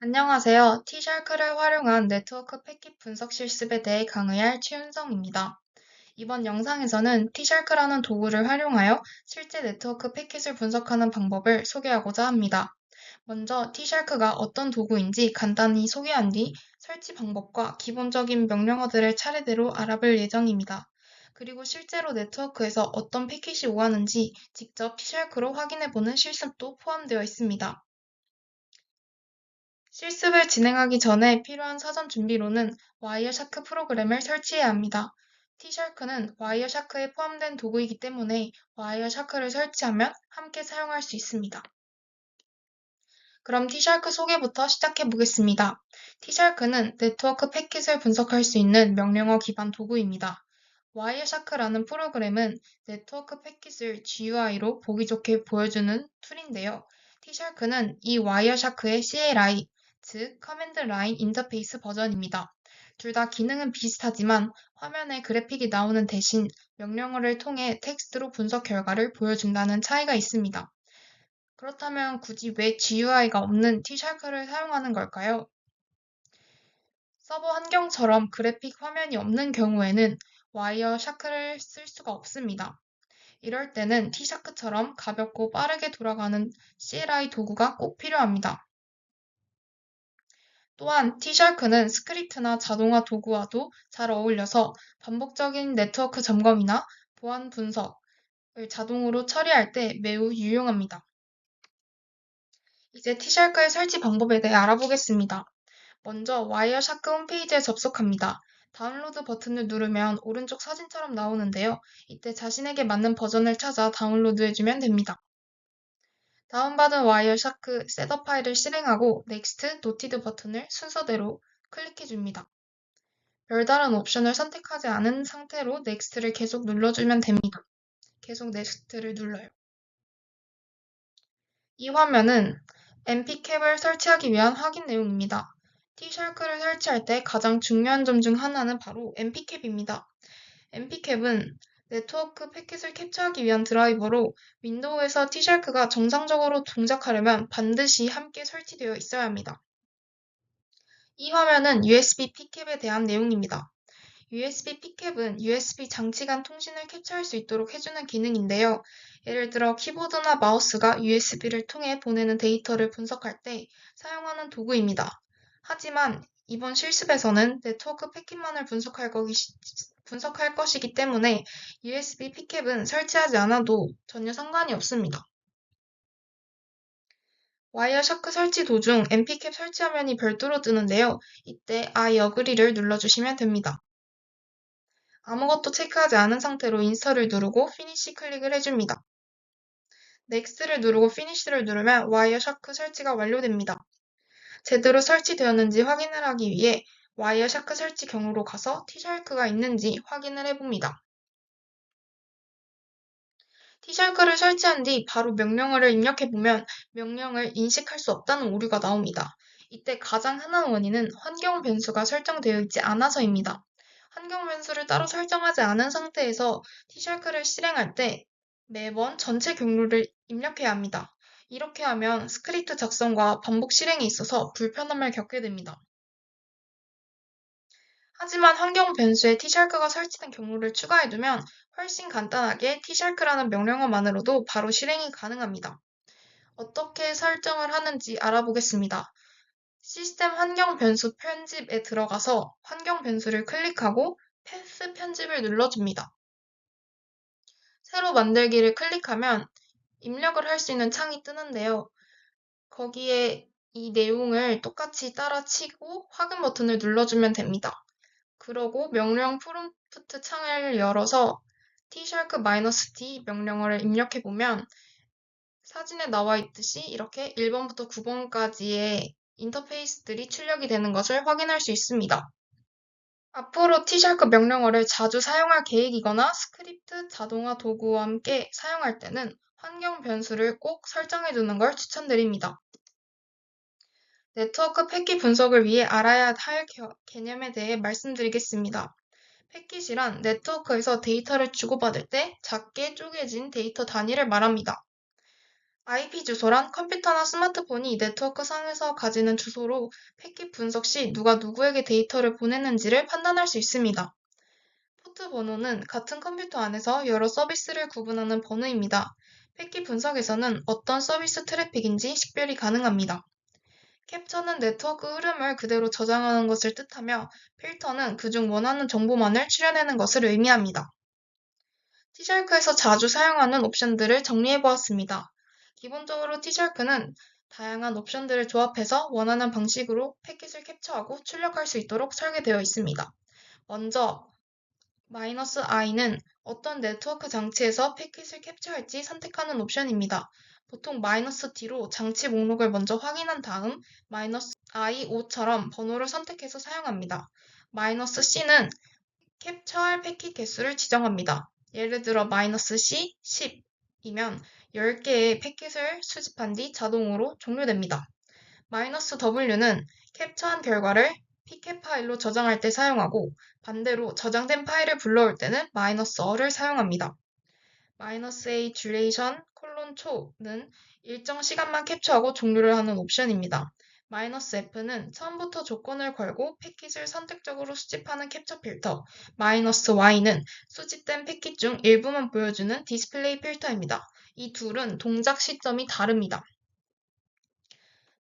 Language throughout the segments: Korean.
안녕하세요. T샤크를 활용한 네트워크 패킷 분석 실습에 대해 강의할 최윤성입니다. 이번 영상에서는 T샤크라는 도구를 활용하여 실제 네트워크 패킷을 분석하는 방법을 소개하고자 합니다. 먼저 T샤크가 어떤 도구인지 간단히 소개한 뒤 설치 방법과 기본적인 명령어들을 차례대로 알아볼 예정입니다. 그리고 실제로 네트워크에서 어떤 패킷이 오가는지 직접 T샤크로 확인해보는 실습도 포함되어 있습니다. 실습을 진행하기 전에 필요한 사전 준비로는 와이어샤크 프로그램을 설치해야 합니다. T샤크는 와이어샤크에 포함된 도구이기 때문에 와이어샤크를 설치하면 함께 사용할 수 있습니다. 그럼 T샤크 소개부터 시작해 보겠습니다. T샤크는 네트워크 패킷을 분석할 수 있는 명령어 기반 도구입니다. 와이어샤크라는 프로그램은 네트워크 패킷을 GUI로 보기 좋게 보여주는 툴인데요. T샤크는 이 와이어샤크의 CLI, 즉 커맨드 라인 인터페이스 버전입니다. 둘 다 기능은 비슷하지만 화면에 그래픽이 나오는 대신 명령어를 통해 텍스트로 분석 결과를 보여준다는 차이가 있습니다. 그렇다면 굳이 왜 GUI가 없는 T샤크를 사용하는 걸까요? 서버 환경처럼 그래픽 화면이 없는 경우에는 와이어샤크를 쓸 수가 없습니다. 이럴 때는 T샤크처럼 가볍고 빠르게 돌아가는 CLI 도구가 꼭 필요합니다. 또한 T샤크는 스크립트나 자동화 도구와도 잘 어울려서 반복적인 네트워크 점검이나 보안 분석을 자동으로 처리할 때 매우 유용합니다. 이제 T샤크의 설치 방법에 대해 알아보겠습니다. 먼저 와이어샤크 홈페이지에 접속합니다. 다운로드 버튼을 누르면 오른쪽 사진처럼 나오는데요. 이때 자신에게 맞는 버전을 찾아 다운로드해주면 됩니다. 다운받은 와이어샤크 셋업 파일을 실행하고 Next, 노티드 버튼을 순서대로 클릭해줍니다. 별다른 옵션을 선택하지 않은 상태로 Next를 계속 눌러주면 됩니다. 계속 Next를 눌러요. 이 화면은 np캡을 설치하기 위한 확인 내용입니다. T샤크를 설치할 때 가장 중요한 점 중 하나는 바로 np캡입니다. np캡은 네트워크 패킷을 캡처하기 위한 드라이버로 윈도우에서 T샤크가 정상적으로 동작하려면 반드시 함께 설치되어 있어야 합니다. 이 화면은 USB P캡에 대한 내용입니다. USB P캡은 USB 장치 간 통신을 캡처할 수 있도록 해주는 기능인데요. 예를 들어 키보드나 마우스가 USB를 통해 보내는 데이터를 분석할 때 사용하는 도구입니다. 하지만 이번 실습에서는 네트워크 패킷만을 분석할 것이기 때문에 USB P캡은 설치하지 않아도 전혀 상관이 없습니다. 와이어샤크 설치 도중 np캡 설치 화면이 별도로 뜨는데요. 이때 I agree를 눌러주시면 됩니다. 아무것도 체크하지 않은 상태로 인스톨을 누르고 피니시 클릭을 해줍니다. 넥스트를 누르고 피니시를 누르면 와이어샤크 설치가 완료됩니다. 제대로 설치되었는지 확인을 하기 위해 와이어샤크 설치 경로로 가서 T샤크가 있는지 확인을 해봅니다. T샤크를 설치한 뒤 바로 명령어를 입력해보면 명령을 인식할 수 없다는 오류가 나옵니다. 이때 가장 흔한 원인은 환경 변수가 설정되어 있지 않아서입니다. 환경 변수를 따로 설정하지 않은 상태에서 T샤크를 실행할 때 매번 전체 경로를 입력해야 합니다. 이렇게 하면 스크립트 작성과 반복 실행에 있어서 불편함을 겪게 됩니다. 하지만 환경 변수에 T샤크가 설치된 경로를 추가해두면 훨씬 간단하게 T샤크라는 명령어만으로도 바로 실행이 가능합니다. 어떻게 설정을 하는지 알아보겠습니다. 시스템 환경 변수 편집에 들어가서 환경 변수를 클릭하고 패스 편집을 눌러줍니다. 새로 만들기를 클릭하면 입력을 할 수 있는 창이 뜨는데요. 거기에 이 내용을 똑같이 따라 치고 확인 버튼을 눌러주면 됩니다. 그러고 명령 프롬프트 창을 열어서 T-D 명령어를 입력해보면 사진에 나와 있듯이 이렇게 1번부터 9번까지의 인터페이스들이 출력이 되는 것을 확인할 수 있습니다. 앞으로 T샤크 명령어를 자주 사용할 계획이거나 스크립트 자동화 도구와 함께 사용할 때는 환경 변수를 꼭 설정해 두는 걸 추천드립니다. 네트워크 패킷 분석을 위해 알아야 할 개념에 대해 말씀드리겠습니다. 패킷이란 네트워크에서 데이터를 주고받을 때 작게 쪼개진 데이터 단위를 말합니다. IP 주소란 컴퓨터나 스마트폰이 네트워크 상에서 가지는 주소로 패킷 분석 시 누가 누구에게 데이터를 보냈는지를 판단할 수 있습니다. 포트 번호는 같은 컴퓨터 안에서 여러 서비스를 구분하는 번호입니다. 패킷 분석에서는 어떤 서비스 트래픽인지 식별이 가능합니다. 캡처는 네트워크 흐름을 그대로 저장하는 것을 뜻하며 필터는 그중 원하는 정보만을 추려내는 것을 의미합니다. T샤크에서 자주 사용하는 옵션들을 정리해보았습니다. 기본적으로 T샤크는 다양한 옵션들을 조합해서 원하는 방식으로 패킷을 캡처하고 출력할 수 있도록 설계되어 있습니다. 먼저 -i는 어떤 네트워크 장치에서 패킷을 capture할지 선택하는 옵션입니다. 보통 -d로 장치 목록을 먼저 확인한 다음 -i5처럼 번호를 선택해서 사용합니다. -c는 캡처할 패킷 개수를 지정합니다. 예를 들어 -c 10이면 10개의 패킷을 수집한 뒤 자동으로 종료됩니다. -w는 캡처한 결과를 pcat 파일로 저장할 때 사용하고 반대로 저장된 파일을 불러올 때는 -어를 사용합니다. -a duration: 초는 일정 시간만 캡처하고 종료를 하는 옵션입니다. -f는 처음부터 조건을 걸고 패킷을 선택적으로 수집하는 캡처 필터, -y는 수집된 패킷 중 일부만 보여주는 디스플레이 필터입니다. 이 둘은 동작 시점이 다릅니다.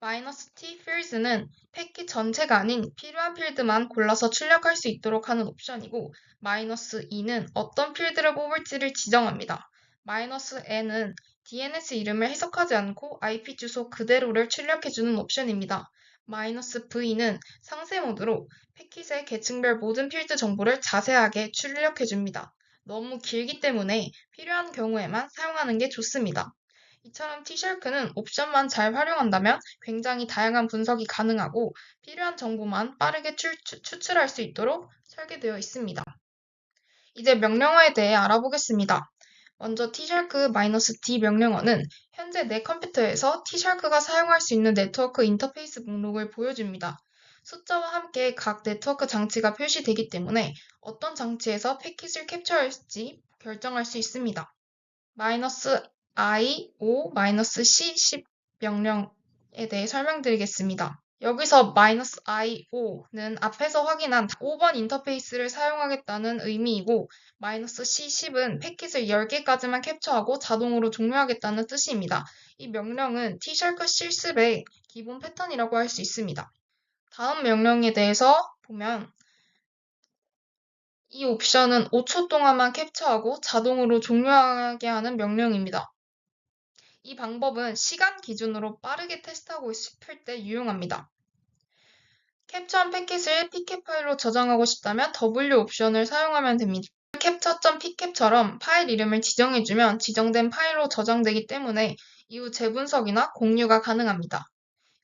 -t fields는 패킷 전체가 아닌 필요한 필드만 골라서 출력할 수 있도록 하는 옵션이고 -e는 어떤 필드를 뽑을지를 지정합니다. -n은 DNS 이름을 해석하지 않고 IP 주소 그대로를 출력해주는 옵션입니다. -v는 상세 모드로 패킷의 계층별 모든 필드 정보를 자세하게 출력해줍니다. 너무 길기 때문에 필요한 경우에만 사용하는 게 좋습니다. 이처럼 T샤크는 옵션만 잘 활용한다면 굉장히 다양한 분석이 가능하고 필요한 정보만 빠르게 추출할 수 있도록 설계되어 있습니다. 이제 명령어에 대해 알아보겠습니다. 먼저 T샤크-D 명령어는 현재 내 컴퓨터에서 T샤크가 사용할 수 있는 네트워크 인터페이스 목록을 보여줍니다. 숫자와 함께 각 네트워크 장치가 표시되기 때문에 어떤 장치에서 패킷을 캡처할지 결정할 수 있습니다. -i5, -c10 명령에 대해 설명드리겠습니다. 여기서 -i5는 앞에서 확인한 5번 인터페이스를 사용하겠다는 의미이고 -c10은 패킷을 10개까지만 캡처하고 자동으로 종료하겠다는 뜻입니다. 이 명령은 T샤크 실습의 기본 패턴이라고 할 수 있습니다. 다음 명령에 대해서 보면 이 옵션은 5초 동안만 캡처하고 자동으로 종료하게 하는 명령입니다. 이 방법은 시간 기준으로 빠르게 테스트하고 싶을 때 유용합니다. 캡처한 패킷을 pcat 파일로 저장하고 싶다면 W 옵션을 사용하면 됩니다. capture.pcap처럼 파일 이름을 지정해주면 지정된 파일로 저장되기 때문에 이후 재분석이나 공유가 가능합니다.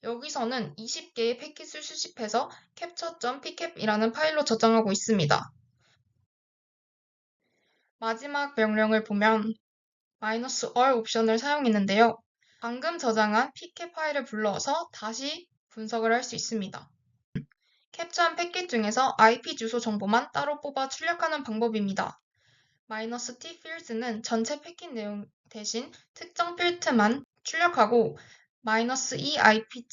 여기서는 20개의 패킷을 수집해서 capture.pcap이라는 파일로 저장하고 있습니다. 마지막 명령을 보면 -all 옵션을 사용했는데요. 방금 저장한 pcat 파일을 불러서 다시 분석을 할 수 있습니다. 캡처한 패킷 중에서 IP 주소 정보만 따로 뽑아 출력하는 방법입니다. -t fields는 전체 패킷 내용 대신 특정 필드만 출력하고 -eip.src,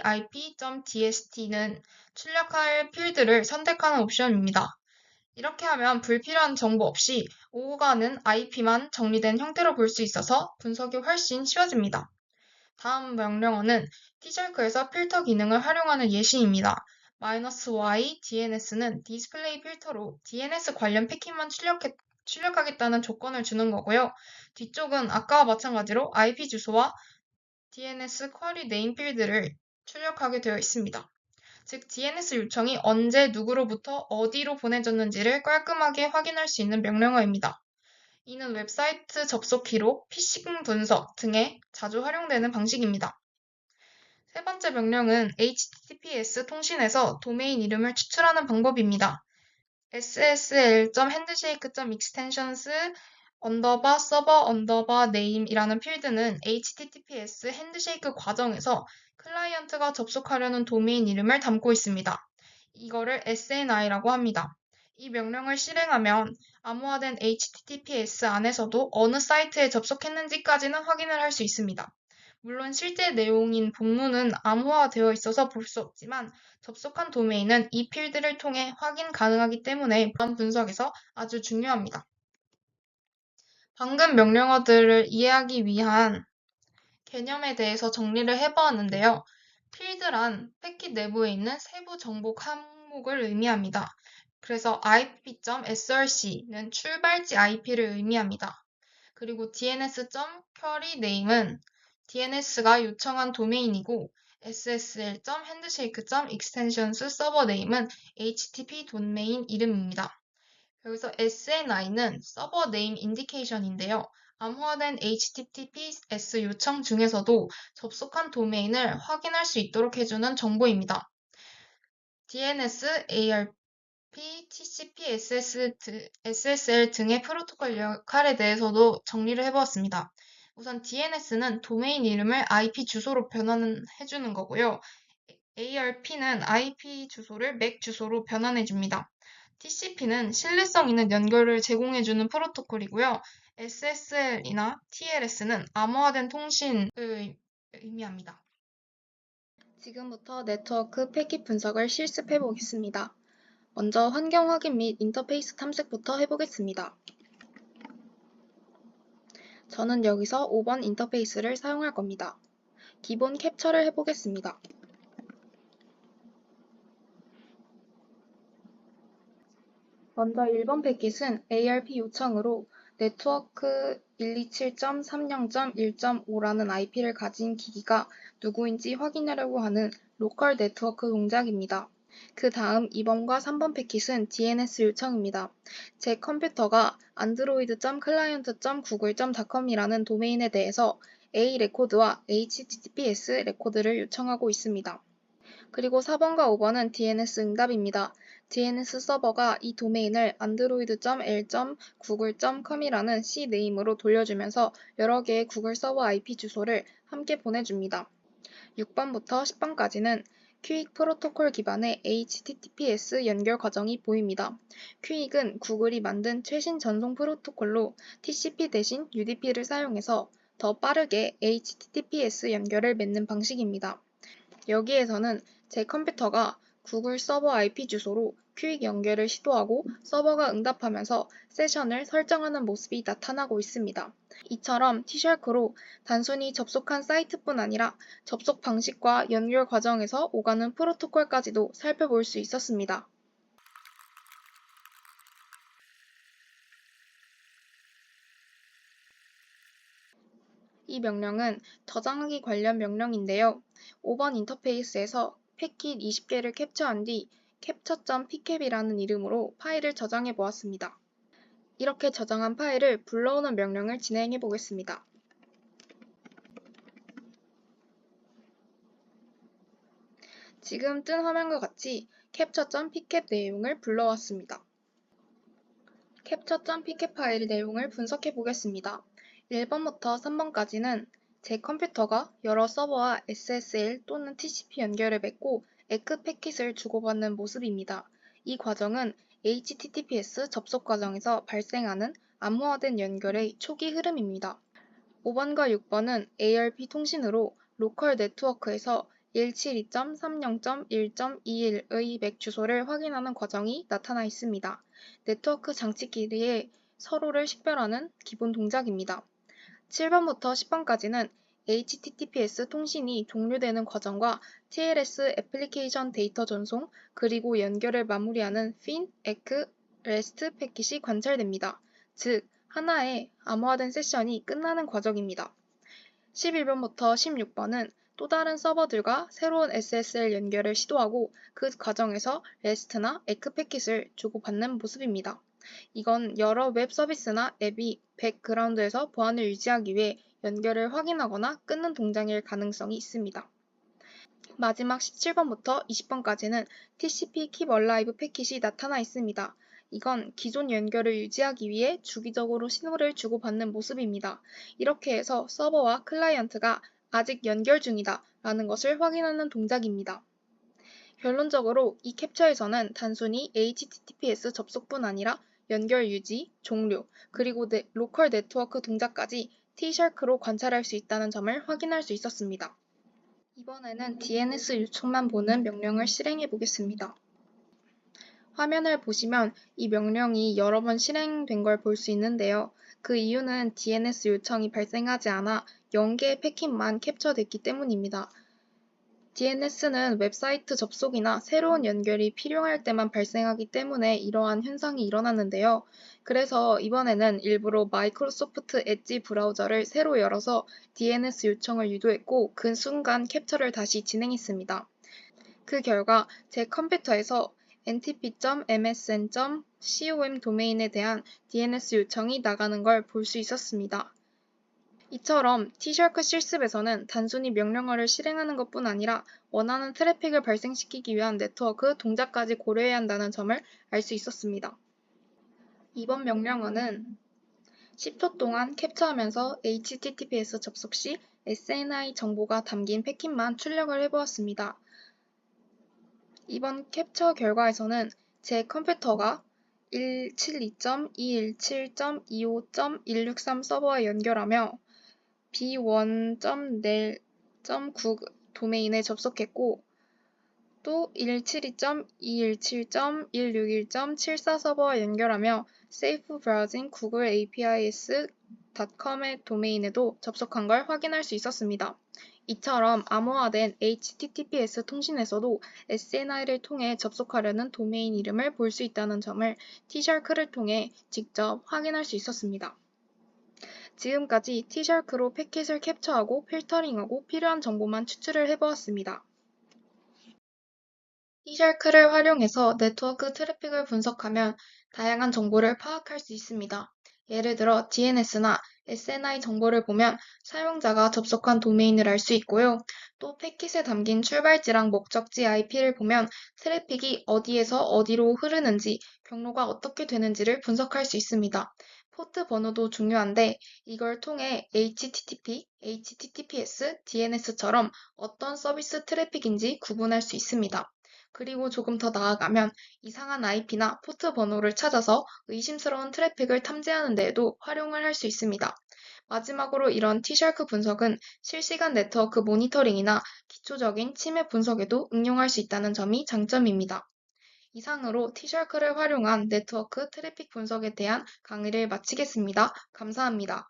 -eip.dst는 출력할 필드를 선택하는 옵션입니다. 이렇게 하면 불필요한 정보 없이 오고 가는 IP만 정리된 형태로 볼 수 있어서 분석이 훨씬 쉬워집니다. 다음 명령어는 T샤크에서 필터 기능을 활용하는 예시입니다. -y DNS는 디스플레이 필터로 DNS 관련 패킷만 출력하겠다는 조건을 주는 거고요. 뒤쪽은 아까와 마찬가지로 IP 주소와 DNS 쿼리 네임 필드를 출력하게 되어 있습니다. 즉 DNS 요청이 언제 누구로부터 어디로 보내졌는지를 깔끔하게 확인할 수 있는 명령어입니다. 이는 웹사이트 접속 기록, 피싱 분석 등에 자주 활용되는 방식입니다. 세 번째 명령은 HTTPS 통신에서 도메인 이름을 추출하는 방법입니다. ssl.handshake.extensions _server_name 이라는 필드는 HTTPS 핸드쉐이크 과정에서 클라이언트가 접속하려는 도메인 이름을 담고 있습니다. 이거를 SNI라고 합니다. 이 명령을 실행하면 암호화된 HTTPS 안에서도 어느 사이트에 접속했는지까지는 확인을 할 수 있습니다. 물론 실제 내용인 본문은 암호화되어 있어서 볼 수 없지만 접속한 도메인은 이 필드를 통해 확인 가능하기 때문에 보안 분석에서 아주 중요합니다. 방금 명령어들을 이해하기 위한 개념에 대해서 정리를 해보았는데요. 필드란 패킷 내부에 있는 세부 정보 항목을 의미합니다. 그래서 ip.src는 출발지 IP를 의미합니다. 그리고 dns.queryname은 DNS가 요청한 도메인이고 ssl.handshake.extensions 서버 네임은 HTTP 도메인 이름입니다. 여기서 SNI는 서버 네임 인디케이션인데요. 암호화된 HTTPS 요청 중에서도 접속한 도메인을 확인할 수 있도록 해주는 정보입니다. DNS, ARP, TCP, SSL 등의 프로토콜 역할에 대해서도 정리를 해보았습니다. 우선 DNS는 도메인 이름을 IP 주소로 변환해주는 거고요. ARP는 IP 주소를 MAC 주소로 변환해줍니다. TCP는 신뢰성 있는 연결을 제공해주는 프로토콜이고요. SSL이나 TLS는 암호화된 통신을 의미합니다. 지금부터 네트워크 패킷 분석을 실습해 보겠습니다. 먼저 환경 확인 및 인터페이스 탐색부터 해보겠습니다. 저는 여기서 5번 인터페이스를 사용할 겁니다. 기본 캡처를 해보겠습니다. 먼저 1번 패킷은 ARP 요청으로 네트워크 127.30.1.5라는 IP를 가진 기기가 누구인지 확인하려고 하는 로컬 네트워크 동작입니다. 그 다음 2번과 3번 패킷은 DNS 요청입니다. 제 컴퓨터가 android.client.google.com이라는 도메인에 대해서 A 레코드와 HTTPS 레코드를 요청하고 있습니다. 그리고 4번과 5번은 DNS 응답입니다. DNS 서버가 이 도메인을 android.l.google.com이라는 C 네임으로 돌려주면서 여러 개의 구글 서버 IP 주소를 함께 보내줍니다. 6번부터 10번까지는 퀴익 프로토콜 기반의 HTTPS 연결 과정이 보입니다. 퀴익은 구글이 만든 최신 전송 프로토콜로 TCP 대신 UDP를 사용해서 더 빠르게 HTTPS 연결을 맺는 방식입니다. 여기에서는 제 컴퓨터가 구글 서버 IP 주소로 퀴익 연결을 시도하고 서버가 응답하면서 세션을 설정하는 모습이 나타나고 있습니다. 이처럼 T# 단순히 접속한 사이트뿐 아니라 접속 방식과 연결 과정에서 오가는 프로토콜까지도 살펴볼 수 있었습니다. 이 명령은 저장하기 관련 명령인데요. 5번 인터페이스에서 패킷 20개를 캡처한 뒤 capture.pcap이라는 이름으로 파일을 저장해 보았습니다. 이렇게 저장한 파일을 불러오는 명령을 진행해 보겠습니다. 지금 뜬 화면과 같이 capture.pcap 내용을 불러왔습니다. capture.pcap 파일 내용을 분석해 보겠습니다. 1번부터 3번까지는 제 컴퓨터가 여러 서버와 SSL 또는 TCP 연결을 맺고 에크 패킷을 주고받는 모습입니다. 이 과정은 HTTPS 접속 과정에서 발생하는 암호화된 연결의 초기 흐름입니다. 5번과 6번은 ARP 통신으로 로컬 네트워크에서 172.30.1.21의 맥 주소를 확인하는 과정이 나타나 있습니다. 네트워크 장치끼리의 서로를 식별하는 기본 동작입니다. 7번부터 10번까지는 HTTPS 통신이 종료되는 과정과 TLS 애플리케이션 데이터 전송, 그리고 연결을 마무리하는 FIN, ECK, REST 패킷이 관찰됩니다. 즉, 하나의 암호화된 세션이 끝나는 과정입니다. 11번부터 16번은 또 다른 서버들과 새로운 SSL 연결을 시도하고 그 과정에서 REST나 ECK 패킷을 주고받는 모습입니다. 이건 여러 웹 서비스나 앱이 백그라운드에서 보안을 유지하기 위해 연결을 확인하거나 끊는 동작일 가능성이 있습니다. 마지막 17번부터 20번까지는 TCP Keep Alive 패킷이 나타나 있습니다. 이건 기존 연결을 유지하기 위해 주기적으로 신호를 주고받는 모습입니다. 이렇게 해서 서버와 클라이언트가 아직 연결 중이다 라는 것을 확인하는 동작입니다. 결론적으로 이 캡처에서는 단순히 HTTPS 접속뿐 아니라 연결 유지, 종료, 그리고 로컬 네트워크 동작까지 T샤크로 관찰할 수 있다는 점을 확인할 수 있었습니다. 이번에는 DNS 요청만 보는 명령을 실행해 보겠습니다. 화면을 보시면 이 명령이 여러 번 실행된 걸 볼 수 있는데요. 그 이유는 DNS 요청이 발생하지 않아 0개의 패킷만 캡처됐기 때문입니다. DNS는 웹사이트 접속이나 새로운 연결이 필요할 때만 발생하기 때문에 이러한 현상이 일어났는데요. 그래서 이번에는 일부러 마이크로소프트 엣지 브라우저를 새로 열어서 DNS 요청을 유도했고 그 순간 캡처를 다시 진행했습니다. 그 결과 제 컴퓨터에서 ntp.msn.com 도메인에 대한 DNS 요청이 나가는 걸 볼 수 있었습니다. 이처럼 T샤크 실습에서는 단순히 명령어를 실행하는 것뿐 아니라 원하는 트래픽을 발생시키기 위한 네트워크 동작까지 고려해야 한다는 점을 알 수 있었습니다. 이번 명령어는 10초 동안 캡처하면서 HTTPS 접속 시 SNI 정보가 담긴 패킷만 출력을 해보았습니다. 이번 캡처 결과에서는 제 컴퓨터가 172.217.25.163 서버에 연결하며 b1.նել.9 도메인에 접속했고 또 172.217.161.74 서버와 연결하며 세이프 브라우징 구글 APIs.com의 도메인에도 접속한 걸 확인할 수 있었습니다. 이처럼 암호화된 HTTPS 통신에서도 SNI를 통해 접속하려는 도메인 이름을 볼 수 있다는 점을 T샤크를 통해 직접 확인할 수 있었습니다. 지금까지 T샤크로 패킷을 캡처하고 필터링하고 필요한 정보만 추출을 해보았습니다. T샤크를 활용해서 네트워크 트래픽을 분석하면 다양한 정보를 파악할 수 있습니다. 예를 들어 DNS나 SNI 정보를 보면 사용자가 접속한 도메인을 알 수 있고요. 또 패킷에 담긴 출발지랑 목적지 IP를 보면 트래픽이 어디에서 어디로 흐르는지, 경로가 어떻게 되는지를 분석할 수 있습니다. 포트 번호도 중요한데 이걸 통해 HTTP, HTTPS, DNS처럼 어떤 서비스 트래픽인지 구분할 수 있습니다. 그리고 조금 더 나아가면 이상한 IP나 포트 번호를 찾아서 의심스러운 트래픽을 탐지하는 데에도 활용을 할 수 있습니다. 마지막으로 이런 T샤크 분석은 실시간 네트워크 모니터링이나 기초적인 침해 분석에도 응용할 수 있다는 점이 장점입니다. 이상으로 T샤크를 활용한 네트워크 트래픽 분석에 대한 강의를 마치겠습니다. 감사합니다.